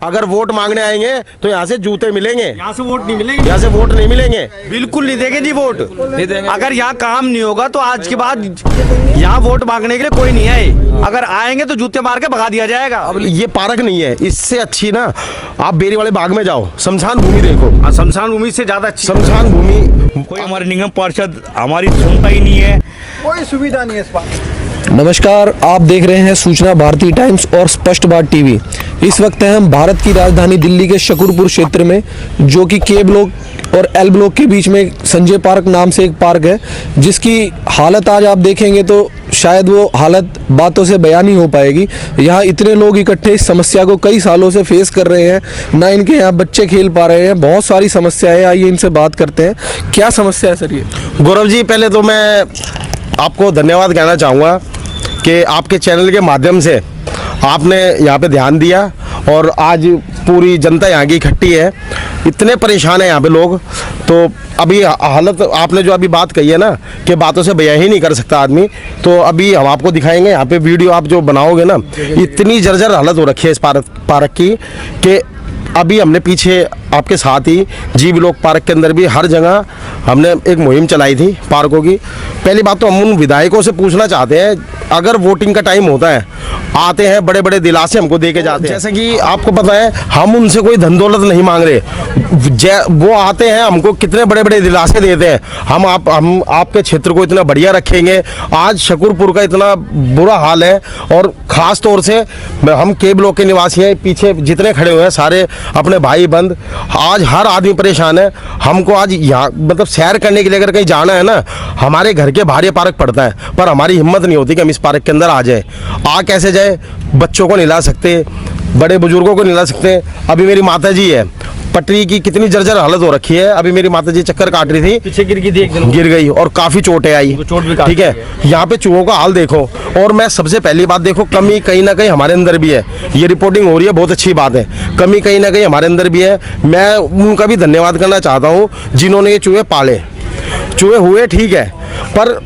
अगर वोट मांगने आएंगे तो यहाँ से जूते मिलेंगे, यहाँ से वोट नहीं मिलेंगे, यहाँ से वोट नहीं मिलेंगे, बिल्कुल नहीं देंगे जी वोट नहीं देंगे। अगर यहाँ काम नहीं होगा तो आज के बाद यहाँ वोट मांगने के लिए कोई नहीं आए, अगर आएंगे तो जूते मार के भगा दिया जाएगा। अब ये पार्क नहीं है, इससे अच्छी ना आप बेरी वाले बाग में जाओ, शमशान भूमि देखो। शमशान भूमि से ज्यादा अच्छी शमशान भूमि कोई हमारे निगम पार्षद हमारी सुनता ही नहीं है, कोई सुविधा नहीं है इस बात। नमस्कार, आप देख रहे हैं सूचना भारती टाइम्स और स्पष्ट बात टीवी। इस वक्त हैं हम भारत की राजधानी दिल्ली के शकरपुर क्षेत्र में, जो कि के ब्लॉक और एल ब्लॉक के बीच में संजय पार्क नाम से एक पार्क है, जिसकी हालत आज आप देखेंगे तो शायद वो हालत बातों से बयान नहीं हो पाएगी। यहाँ इतने लोग इकट्ठे इस समस्या को कई सालों से फेस कर रहे हैं, ना इनके यहाँ बच्चे खेल पा रहे हैं, बहुत सारी समस्याएं। आइए इनसे बात करते हैं, क्या समस्या है सर ये? गौरव जी, पहले तो मैं आपको धन्यवाद कहना चाहूँगा कि आपके चैनल के माध्यम से आपने यहाँ पे ध्यान दिया और आज पूरी जनता यहाँ की इकट्ठी है। इतने परेशान हैं यहाँ पे लोग, तो अभी हालत आपने जो अभी बात कही है ना कि बातों से बयान ही नहीं कर सकता आदमी, तो अभी हम आपको दिखाएंगे यहाँ पे वीडियो आप जो बनाओगे ना, इतनी जर्जर हालत हो रखी है इस पार्क की कि अभी हमने पीछे आपके साथ ही जी ब्लॉक पार्क के अंदर भी हर जगह हमने एक मुहिम चलाई थी पार्कों की। पहली बात तो हम उन विधायकों से पूछना चाहते हैं, अगर वोटिंग का टाइम होता है आते हैं बड़े बड़े दिलासे हमको दे के जाते हैं, जैसे कि आपको पता है हम उनसे कोई धन दौलत नहीं मांग रहे, वो आते हैं हमको कितने बड़े बड़े दिलासे देते हैं, हम आपके क्षेत्र को इतना बढ़िया रखेंगे। आज शकरपुर का इतना बुरा हाल है और ख़ास तौर से हम के ब्लॉक के निवासी हैं, पीछे जितने खड़े हुए हैं सारे अपने भाई बंद, आज हर आदमी परेशान है। हमको आज यहाँ मतलब सैर करने के लिए अगर कहीं जाना है ना, हमारे घर के बाहर ये पार्क पड़ता है, पर हमारी हिम्मत नहीं होती कि हम इस पार्क के अंदर आ जाए। आ कैसे जाए? बच्चों को नहीं ला सकते, बड़े बुजुर्गों को नहीं ला सकते। अभी मेरी माता जी है, पटरी की कितनी जर्जर हालत हो रखी है, अभी मेरी माता जी चक्कर काट रही थी, पीछे गिर गई थी, गिर गई और काफ़ी चोटें आई, ठीक है। यहाँ पे चूहों का हाल देखो, और मैं सबसे पहली बात देखो, कमी कहीं ना कहीं हमारे अंदर भी है। ये रिपोर्टिंग हो रही है, बहुत अच्छी बात है, कमी कहीं ना कहीं हमारे अंदर भी है। मैं उनका भी धन्यवाद करना चाहता हूँ जिन्होंने ये चूहे पाले। चूहे हुए ठीक है, पर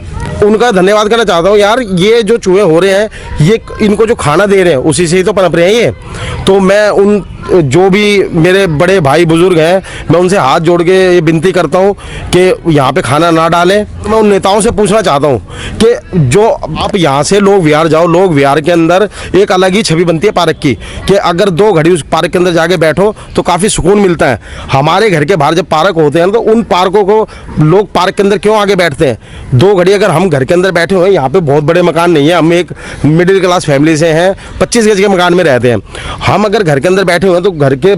उनका धन्यवाद करना चाहता हूँ यार, ये जो चूहे हो रहे हैं, ये इनको जो खाना दे रहे हैं उसी से ही तो पनप रहे हैं ये। तो मैं उन जो भी मेरे बड़े भाई बुजुर्ग हैं, मैं उनसे हाथ जोड़ के ये विनती करता हूँ कि यहाँ पे खाना ना डालें। तो मैं उन नेताओं से पूछना चाहता हूँ कि जो आप यहाँ से लोग विहार जाओ, लोग विहार के अंदर एक अलग ही छवि बनती है पार्क की, कि अगर 2 घड़ी उस पार्क के अंदर जाके बैठो तो काफ़ी सुकून मिलता है। हमारे घर के बाहर जब पार्क होते हैं तो उन पार्कों को लोग पार्क के अंदर क्यों आगे बैठते हैं? 2 घड़ी अगर हम घर के अंदर बैठे हुए हैं, यहाँ पे बहुत बड़े मकान नहीं है, हम एक मिडिल क्लास फैमिली से हैं, 25 गज के मकान में रहते हैं। हम अगर घर के अंदर बैठे हुए हैं तो घर के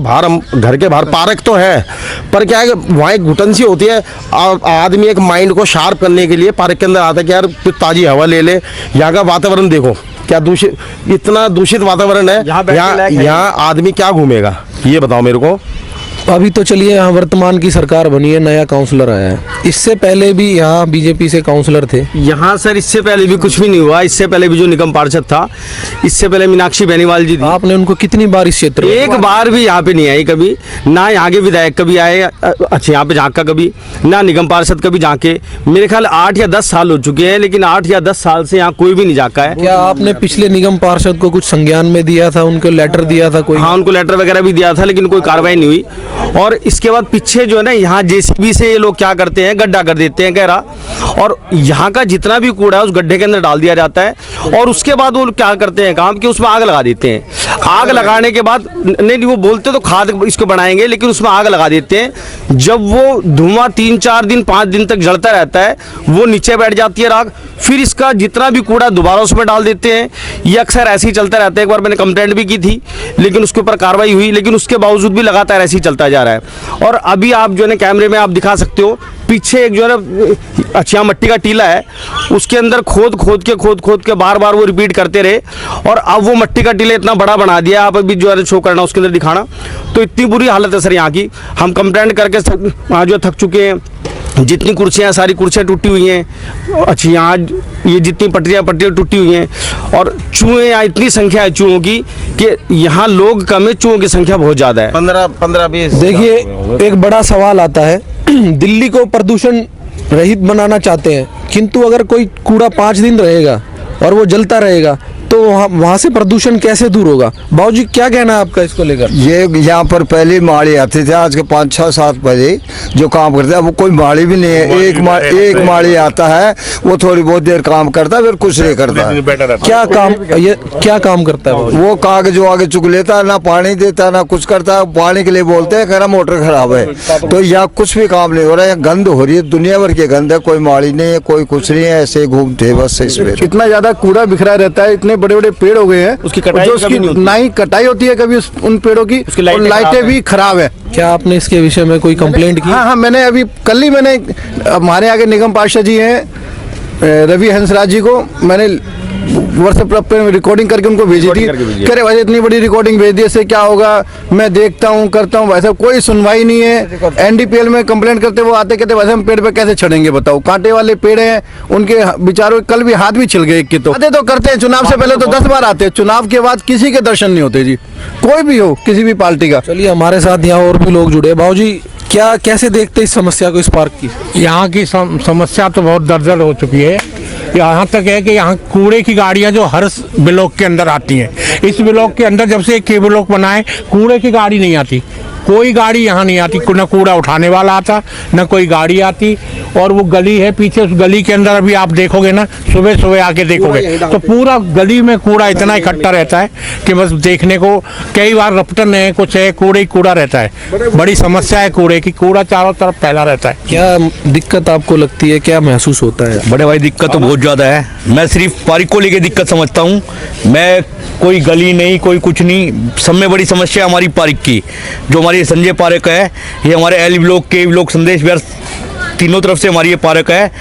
बाहर पार्क तो है, पर क्या है कि वहाँ एक घुटन सी होती है। आदमी एक माइंड को शार्प करने के लिए पार्क के अंदर आता है कि यार कुछ ताज़ी हवा ले ले। यहाँ का वातावरण देखो क्या दूषित, इतना दूषित वातावरण है। यहाँ आदमी क्या घूमेगा ये बताओ मेरे को। अभी तो चलिए, यहाँ वर्तमान की सरकार बनी है, नया काउंसलर आया है, इससे पहले भी यहाँ बीजेपी से काउंसलर थे। यहाँ सर इससे पहले भी कुछ भी नहीं हुआ। इससे पहले भी जो निगम पार्षद था, इससे पहले मीनाक्षी बेनीवाल जी थी। आपने उनको कितनी बार इस क्षेत्र में? एक बार भी यहाँ पे नहीं आई कभी, ना यहाँ के विधायक कभी आए अच्छा यहाँ पे झांका कभी, ना निगम पार्षद कभी झांके। मेरे ख्याल 8 या 10 साल हो चुके हैं, लेकिन 8 या 10 साल से यहाँ कोई भी नहीं झांका है। क्या आपने पिछले निगम पार्षद को कुछ संज्ञान में दिया था, उनको लेटर दिया था कोई? हाँ, उनको लेटर वगैरह भी दिया था, लेकिन कोई कार्रवाई नहीं हुई। और इसके बाद पीछे जो है ना, यहाँ जेसीबी से ये लोग क्या करते हैं, गड्ढा कर देते हैं गहरा, और यहाँ का जितना भी कूड़ा है उस गड्ढे के अंदर डाल दिया जाता है। और उसके बाद वो क्या करते हैं काम कि उसमें आग लगा देते हैं। आग लगाने के बाद नहीं, वो बोलते तो खाद इसको बनाएंगे, लेकिन उसमें आग लगा देते हैं। जब वो धुआं 3-4 दिन 5 दिन तक जलता रहता है, वो नीचे बैठ जाती है राख, फिर इसका जितना भी कूड़ा दोबारा उसमें डाल देते हैं। ये अक्सर ऐसे ही चलता रहता है। एक बार मैंने कंप्लेंट भी की थी, लेकिन उसके ऊपर कार्रवाई हुई, लेकिन उसके बावजूद भी लगातार ऐसे ही चलता जा रहा है। और अभी आप जो है कैमरे में आप दिखा सकते हो, पीछे एक जो है ना अच्छा मट्टी का टीला है, उसके अंदर खोद के बार बार वो रिपीट करते रहे, और अब वो मट्टी का टीला इतना बड़ा बना दिया। आप अभी जो है शो करना उसके अंदर दिखाना, तो इतनी बुरी हालत है सर यहाँ की। हम कंप्लेंट करके वहाँ जो थक चुके हैं। जितनी कुर्सियाँ, सारी कुर्सियाँ टूटी हुई हैं। अच्छा, यहाँ ये जितनी पटरियाँ टूटी हुई हैं, और चूहे यहाँ इतनी संख्या है चूहों की कि यहाँ लोग कम है, चूहों की संख्या बहुत ज़्यादा है। 15-20। देखिए, एक बड़ा सवाल आता है, दिल्ली को प्रदूषण रहित बनाना चाहते हैं, किंतु अगर कोई कूड़ा 5 दिन रहेगा और वो जलता रहेगा तो वहाँ से प्रदूषण कैसे दूर होगा? बाबूजी क्या कहना है आपका इसको लेकर? ये यहाँ पर पहले माड़ी आते थे, आज के 5-6 साल पहले जो काम करते हैं वो कोई माड़ी भी नहीं है। एक माड़ी आता है, वो थोड़ी बहुत देर काम करता है, फिर कुछ नहीं करता। क्या काम करता है वो कागज आगे चुक लेता है, ना पानी देता है ना कुछ करता है। पानी के लिए बोलते हैं कह रहा मोटर खराब है, तो यहाँ कुछ भी काम नहीं हो रहा है। गंद हो रही है, दुनिया भर की गंद है, कोई माड़ी नहीं है, कोई कुछ नहीं है, ऐसे घूमते बस इसमें। इतना ज्यादा कूड़ा बिखरा रहता है, इतने बड़े बड़े पेड़ हो गए हैं, उसकी कटाई कभी नहीं होती। ना ही कटाई होती है कभी उन पेड़ों की, और लाइटें भी खराब है। क्या आपने इसके विषय में कोई कंप्लेंट की? हाँ, मैंने अभी कल ही हमारे आगे निगम पार्षद जी हैं रवि हंसराज जी को मैंने व्हाट्सएप पे रिकॉर्डिंग करके उनको भेजी थी। कह रहे वैसे इतनी बड़ी रिकॉर्डिंग भेज दी, इससे क्या होगा, मैं देखता हूँ करता हूँ, वैसे कोई सुनवाई नहीं है। एनडीपीएल में कंप्लेंट करते वो आते कहते वैसे हम पेड़ पे कैसे चढ़ेंगे बताओ, कांटे वाले पेड़ हैं उनके बेचारों कल भी हाथ भी छिल गए एक के। तो आते तो करते हैं, चुनाव से पहले तो 10 बार आते हैं, चुनाव के बाद किसी के दर्शन नहीं होते जी, कोई भी हो किसी भी पार्टी का। चलिए हमारे साथ यहाँ और भी लोग जुड़े। बाबूजी क्या कैसे देखते इस समस्या को, इस पार्क की? यहाँ की समस्या तो बहुत दर्जन हो चुकी है। यहाँ तक है कि यहाँ कूड़े की गाड़ियाँ जो हर ब्लॉक के अंदर आती हैं, इस ब्लॉक के अंदर जब से एक के ब्लॉक बना है कूड़े की गाड़ी नहीं आती, कोई गाड़ी यहाँ नहीं आती, न कूड़ा उठाने वाला आता न कोई गाड़ी आती। और वो गली है पीछे, उस गली के अंदर अभी आप देखोगे ना, सुबह सुबह आके देखोगे तो पूरा गली में कूड़ा इतना इकट्ठा रहता है कि बस देखने को कई बार रपटन है, कुछ है, कूड़े ही कूड़ा रहता है। बड़ी समस्या है कूड़े की, कूड़ा चारों तरफ फैला रहता है। क्या दिक्कत आपको लगती है, क्या महसूस होता है? बड़े भाई दिक्कत तो बहुत ज़्यादा है। मैं सिर्फ पार्क को लेके दिक्कत समझता हूँ, मैं कोई गली नहीं कोई कुछ नहीं। सब में बड़ी समस्या हमारी पार्क की, जो हमारी संजय पार्क है, ये हमारे एल ब्लॉक के ब्लॉक संदेश विहार तीनों तरफ से हमारी ये पार्क है।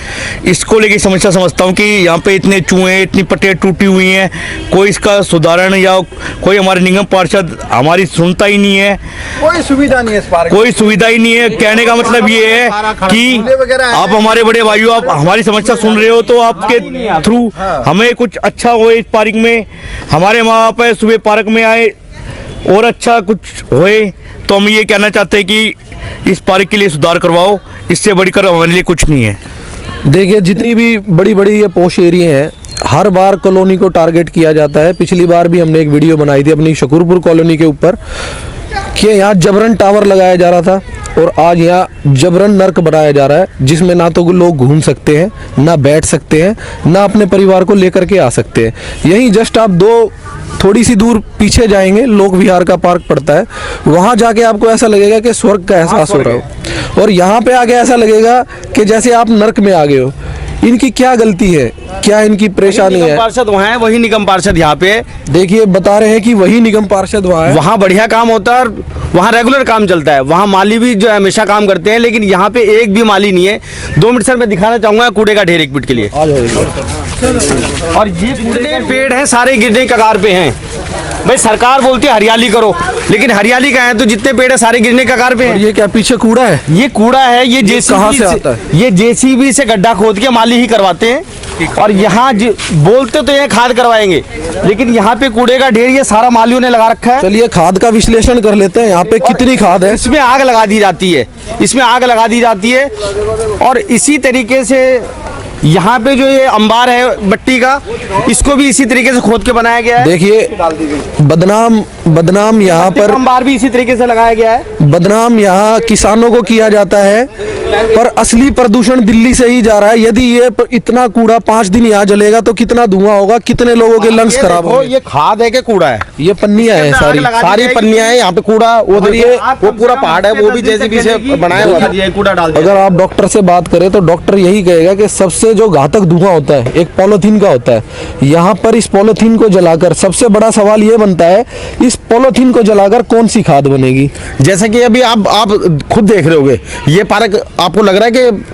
इसको लेके समस्या समझता हूँ कि यहाँ पे इतने चूहे, इतनी पट्टियाँ टूटी हुई हैं, कोई इसका सुधारण या कोई हमारे निगम पार्षद हमारी सुनता ही नहीं है। कोई सुविधा नहीं है इस पार्क, कोई सुविधा ही नहीं है। कहने का मतलब ये है कि आप हमारे बड़े भाइयों, आप हमारी समस्या सुन रहे हो तो आपके थ्रू हमें कुछ अच्छा हो इस पार्क में। हमारे माँ बाप है सुबह पार्क में आए और अच्छा कुछ होए, तो हम ये कहना चाहते हैं कि इस पार्क के लिए सुधार करवाओ, इससे बढ़कर हमारे लिए कुछ नहीं है। देखिए जितनी भी बड़ी बड़ी ये पोश एरिया हैं, हर बार कॉलोनी को टारगेट किया जाता है। पिछली बार भी हमने एक वीडियो बनाई थी अपनी शकूरपुर कॉलोनी के ऊपर कि यहाँ जबरन टावर लगाया जा रहा था, और आज यहाँ जबरन नर्क बनाया जा रहा है, जिसमें ना तो लोग घूम सकते हैं, ना बैठ सकते हैं, ना अपने परिवार को लेकर के आ सकते हैं। यहीं जस्ट आप थोड़ी सी दूर पीछे जाएंगे, लोक विहार का पार्क पड़ता है, वहाँ जाके आपको ऐसा लगेगा कि स्वर्ग का एहसास हो रहा हो, और यहाँ पे आके ऐसा लगेगा कि जैसे आप नर्क में आ गए हो। इनकी क्या गलती है, क्या इनकी परेशानी है? पार्षद वहाँ है, वही निगम पार्षद यहाँ पे। देखिए बता रहे हैं कि वही निगम पार्षद वहाँ है, वहाँ बढ़िया काम होता है और वहाँ रेगुलर काम चलता है। वहाँ माली भी जो है हमेशा काम करते हैं, लेकिन यहाँ पे एक भी माली नहीं है। 2 मिनट सर मैं दिखाना चाहूंगा कूड़े का ढेर 1 मिनट के लिए। और ये कूड़े पेड़ हैं सारे गिरने की कगार पे हैं। भाई सरकार बोलती है हरियाली करो, लेकिन हरियाली का है तो जितने पेड़ है सारे गिरने की कगार पे हैं। ये क्या पीछे कूड़ा है? ये कूड़ा है, ये जेसीबी कहाँ से आता है? ये जेसीबी से गड्ढा खोद के माली ही करवाते हैं। और यहाँ बोलते तो ये खाद करवाएंगे, लेकिन यहाँ पे कूड़े का ढेर ये सारा मालियों ने लगा रखा है। चलिए खाद का विश्लेषण कर लेते हैं, यहाँ पे कितनी खाद है? इसमें आग लगा दी जाती है, इसमें आग लगा दी जाती है। और इसी तरीके से यहाँ पे जो ये अंबार है मट्टी का, इसको भी इसी तरीके से खोद के बनाया गया है। देखिए बदनाम यहाँ पर अंबार भी इसी तरीके से लगाया गया है। बदनाम यहाँ किसानों को किया जाता है, पर असली प्रदूषण दिल्ली से ही जा रहा है। यदि ये इतना कूड़ा 5 दिन यहाँ जलेगा तो कितना धुआं होगा, कितने लोगों के लंग्स खराब होंगे। ये खाद है कि कूड़ा है? ये पन्नियां हैं, सारी पन्नियां हैं यहाँ पे। कूड़ा वो देखिए, वो पूरा पहाड़ है, वो भी जेसीबी से बनाया हुआ है। कूड़ा डाल दिया। अगर आप डॉक्टर से बात करें तो डॉक्टर यही कहेगा कि सबसे जो घातक धुआं होता है एक पॉलीथीन का होता है। यहाँ पर इस पॉलीथीन को जलाकर सबसे बड़ा सवाल ये बनता है, इस पॉलीथीन को जलाकर कौन सी खाद बनेगी? जैसे कि अभी आप खुद देख रहे होगे, ये पार्क आपको लग रहा है कि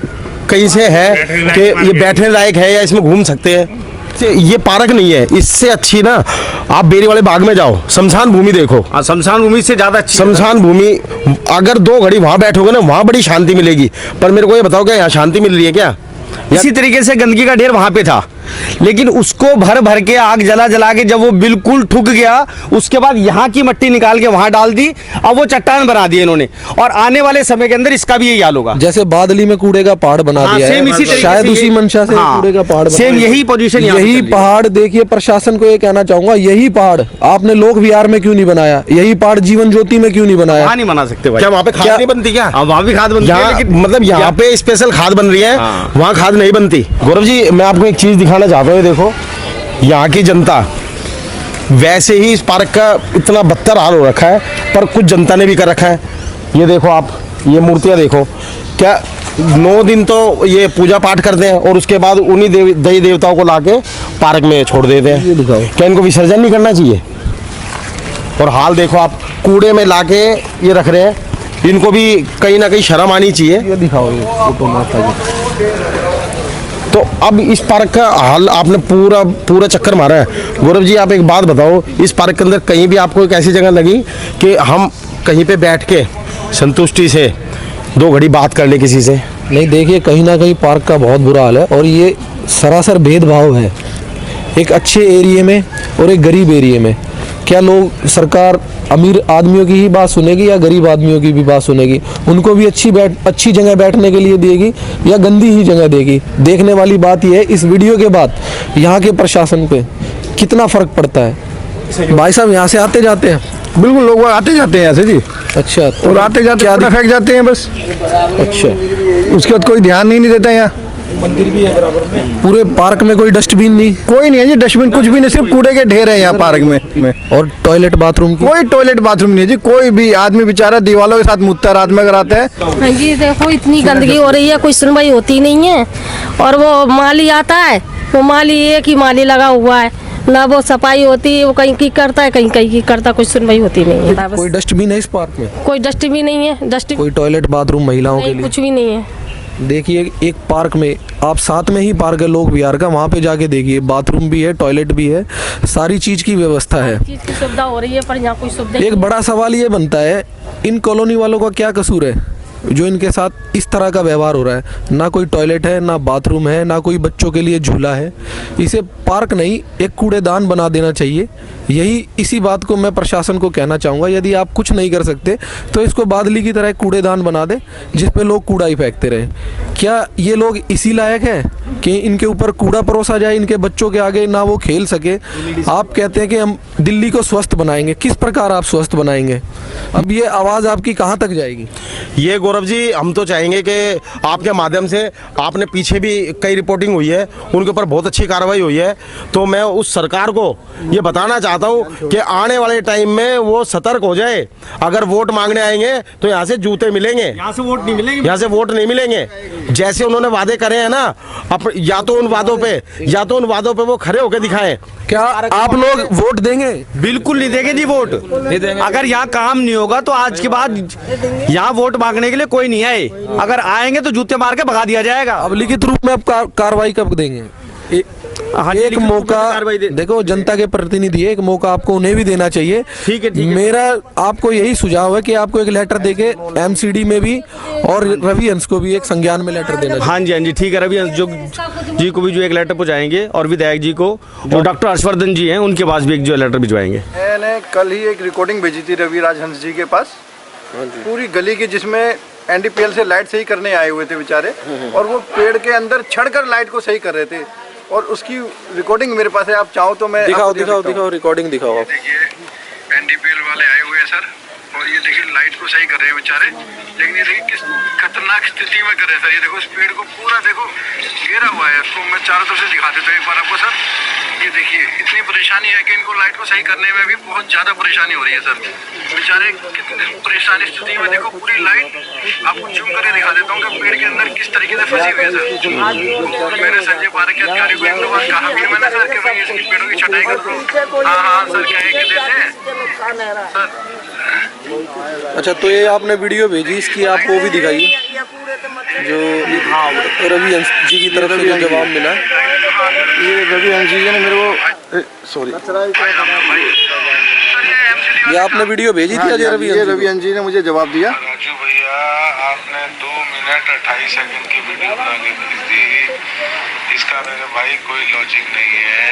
कहीं से है कि ये बैठने लायक है या इसमें घूम सकते हैं। ये पार्क नहीं है, इससे अच्छी ना आप बेरी वाले बाग में जाओ, शमशान भूमि देखो। शमशान भूमि से ज्यादा अच्छी शमशान भूमि, अगर 2 घड़ी वहां बैठोगे ना, वहां बड़ी शांति मिलेगी। पर मेरे को ये बताओ क्या यहाँ शांति मिल रही है क्या? इसी तरीके से गंदगी का ढेर वहाँ पे था। लेकिन उसको भर भर के आग जला जला के जब वो बिल्कुल ठुक गया, उसके बाद यहाँ की मिट्टी निकाल के वहां डाल दी। अब वो चट्टान बना दी इन्होंने, और आने वाले समय के अंदर इसका भी यही हाल होगा। जैसे बादली में कूड़े का पहाड़ बना हाँ, दिया सेम है, इसी तरीके शायद से उसी मंशा से हाँ, कूड़े का पहाड़ बना सेम दिया। यही पोजीशन यही पहाड़ देखिए, प्रशासन को ये कहना चाहूंगा, यही पहाड़ आपने लोक विहार में क्यों नहीं बनाया? यही पहाड़ जीवन ज्योति में क्यों नहीं बनाया? वहाँ नहीं बना सकते भाई। क्या वहाँ पे खाद नहीं बनती क्या? वहाँ भी खाद बनती है, यहाँ लेकिन मतलब यहाँ पे स्पेशल खाद बन रही है, हाँ। वहाँ खाद नहीं बनती। गौरव जी, मैं आपको एक चीज दिखाना चाहता हूँ। ये देखो, यहाँ की जनता वैसे ही इस पार्क का इतना बदतर हाल हो रखा है, पर कुछ जनता ने भी कर रखा है। ये देखो आप, ये मूर्तियाँ देखो, क्या 9 दिन तो ये पूजा पाठ करते हैं और उसके बाद उन्हीं देवी देवताओं को लाके पार्क में छोड़ देते हैं। क्या इनको विसर्जन नहीं करना चाहिए? और हाल देखो आप, कूड़े में लाके ये रख रहे हैं, इनको भी कहीं ना कहीं शर्म आनी चाहिए। ये दिखाओ, ये फोटो माता जी। तो अब इस पार्क का हाल आपने पूरा चक्कर मारा है। गौरव जी, आप एक बात बताओ, इस पार्क के अंदर कहीं भी आपको एक ऐसी जगह लगी कि हम कहीं पे बैठ के संतुष्टि से 2 घड़ी बात कर ले किसी से? नहीं, देखिए कहीं ना कहीं पार्क का बहुत बुरा हाल है, और ये सरासर भेदभाव है एक अच्छे एरिया में और एक गरीब एरिया में। क्या लोग, सरकार अमीर आदमियों की ही बात सुनेगी या गरीब आदमियों की भी बात सुनेगी? उनको भी अच्छी जगह बैठने के लिए देगी या गंदी ही जगह देगी? देखने वाली बात यह है, इस वीडियो के बाद यहाँ के प्रशासन पे कितना फर्क पड़ता है। भाई साहब यहाँ से आते जाते हैं? बिल्कुल, लोग आते जाते हैं ऐसे जी, अच्छा, और आते जाते क्या फेंक जाते हैं बस। अच्छा, उसके बाद कोई ध्यान ही नहीं देता यहाँ। मंदिर भी है बराबर में, पूरे पार्क में कोई डस्टबिन नहीं? कोई नहीं है जी, डस्टबिन कुछ भी नहीं, सिर्फ कूड़े के ढेर है यहाँ पार्क में। और टॉयलेट बाथरूम की? कोई टॉयलेट बाथरूम नहीं है जी। कोई भी आदमी बेचारा दीवालों के साथ मुतता रात में अगर आता है। हाँ जी, देखो इतनी गंदगी हो रही है, कोई सुनवाई होती नहीं है। और वो माली आता है, वो माली एक ही माली लगा हुआ है, ना वो सफाई होती है, वो कहीं की करता है, कहीं की करता, कोई सुनवाई होती नहीं है। कोई डस्टबिन है इस पार्क में? कोई डस्टबिन नहीं है, डस्टबिन कोई टॉयलेट बाथरूम महिलाओं के लिए? कुछ भी नहीं है। देखिए, एक पार्क में, आप साथ में ही पार्क है लोक विहार का, वहाँ पे जाके देखिए, बाथरूम भी है, टॉयलेट भी है, सारी चीज की व्यवस्था है, चीज की सुविधा हो रही है, पर यहाँ कोई सुविधा एक बड़ा सवाल ये बनता है, इन कॉलोनी वालों का क्या कसूर है जो इनके साथ इस तरह का व्यवहार हो रहा है? ना कोई टॉयलेट है, ना बाथरूम है, ना कोई बच्चों के लिए झूला है। इसे पार्क नहीं, एक कूड़ेदान बना देना चाहिए। यही इसी बात को मैं प्रशासन को कहना चाहूँगा, यदि आप कुछ नहीं कर सकते तो इसको बादली की तरह एक कूड़ेदान बना दे जिस पे लोग कूड़ा ही फेंकते रहे। क्या ये लोग इसी लायक है कि इनके ऊपर कूड़ा परोसा जाए, इनके बच्चों के आगे ना वो खेल सके? आप कहते हैं कि हम दिल्ली को स्वस्थ बनाएंगे, किस प्रकार आप स्वस्थ बनाएंगे? अब ये आवाज़ आपकी कहाँ तक जाएगी? ये गौरव जी, हम तो चाहेंगे कि आपके माध्यम से, आपने पीछे भी कई रिपोर्टिंग हुई है, उनके ऊपर बहुत अच्छी कार्रवाई हुई है, तो मैं उस सरकार को ये बताना चाहता हूँ कि आने वाले टाइम में वो सतर्क हो जाए। अगर वोट मांगने आएंगे तो यहाँ से जूते मिलेंगे, यहाँ से वोट नहीं मिलेंगे, यहाँ से वोट नहीं मिलेंगे। जैसे उन्होंने वादे करे हैं ना, या तो उन वादों पे वो खड़े होकर दिखाएं। क्या आप लोग वोट देंगे? बिल्कुल नहीं देंगे जी वोट। अगर यहाँ काम नहीं होगा तो आज के बाद यहाँ वोट मांगने के लिए कोई नहीं आए। अगर आएंगे तो जूते मार के भगा दिया जाएगा। अब लिखित रूप में आप कार्रवाई कब देंगे? एक मौका देखो, जनता के प्रतिनिधि है, एक मौका आपको उन्हें भी देना चाहिए। ठीक है। मेरा आपको यही सुझाव है कि आपको एक लेटर देके एमसीडी में भी और रवि हंस को भी एक संज्ञान में लेटर देना चाहिए। हाँ जी, ठीक है। रवि हंस जी को भी जो एक लेटर पहुंचाएंगे, और विधायक जी को, जो डॉक्टर हर्षवर्धन जी हैं, उनके पास भी एक जो लेटर भिजवाएंगे। मैंने कल ही एक रिकॉर्डिंग भेजी थी रवि हंस जी के पास, पूरी गली की, जिसमें एनडीपीएल से लाइट सही करने आए हुए थे बेचारे, और वो पेड़ के अंदर चढ़कर लाइट को सही कर रहे थे, और उसकी रिकॉर्डिंग मेरे पास है। आप चाहो तो मैं दिखाओ रिकॉर्डिंग दिखाओ। देखिए, एनडीपीएल वाले आए हुए हैं सर, और ये देखिए लाइट को सही कर रहे हैं बेचारे, लेकिन ये देखिए किस खतरनाक स्थिति में कर रहे हैं सर। ये देखो, इस पेड़ को पूरा देखो घेरा हुआ है। इसको मैं चारों तरफ से दिखा देता हूँ एक बार आपको सर। ये देखिए, इतनी परेशानी है कि इनको लाइट को सही करने में भी बहुत ज़्यादा परेशानी हो रही है सर। बेचारे कितनी परेशानी स्थिति में, देखो पूरी लाइट आपको जूम करके दिखा देता हूँ कि पेड़ के अंदर किस तरीके से फंसी हुई है सर। और मैंने संजय पार्क के अधिकारी को एक दो बार कहा भी मैंने सर कि भाई इसकी पेड़ों की छटाई कर दो। हाँ सर, क्या है कि देते हैं सर। अच्छा, तो ये आपने वीडियो भेजी, इसकी आप वो भी दिखाइए जो रवि हंस जी की तरफ से जो जवाब मिला। ये रवि हंस जी ने मेरे को, सॉरी, ये आपने वीडियो भेजी थी? ये रवि हंस जी ने मुझे जवाब दिया। राजू भैया, आपने 2 मिनट 28 सेकंड की वीडियो बना के भेज दी। इसका मेरे भाई कोई लॉजिक नहीं है।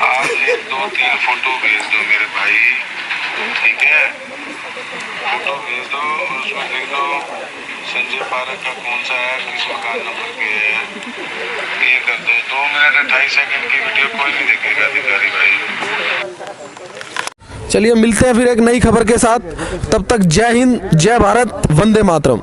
आप 1, 2, 3 फोटो भेज दो मेरे भाई, ठीक है? फोटो भेज दो और उसमें लिख दो संजय पारक का कौन सा है, किस मकान नंबर पे है, ये कर दो। 2 मिनट 28 सेकंड की वीडियो कोई नहीं देखेगा अधिकारी भाई। चलिए मिलते हैं फिर एक नई खबर के साथ, तब तक जय हिंद, जय भारत, वंदे मातरम।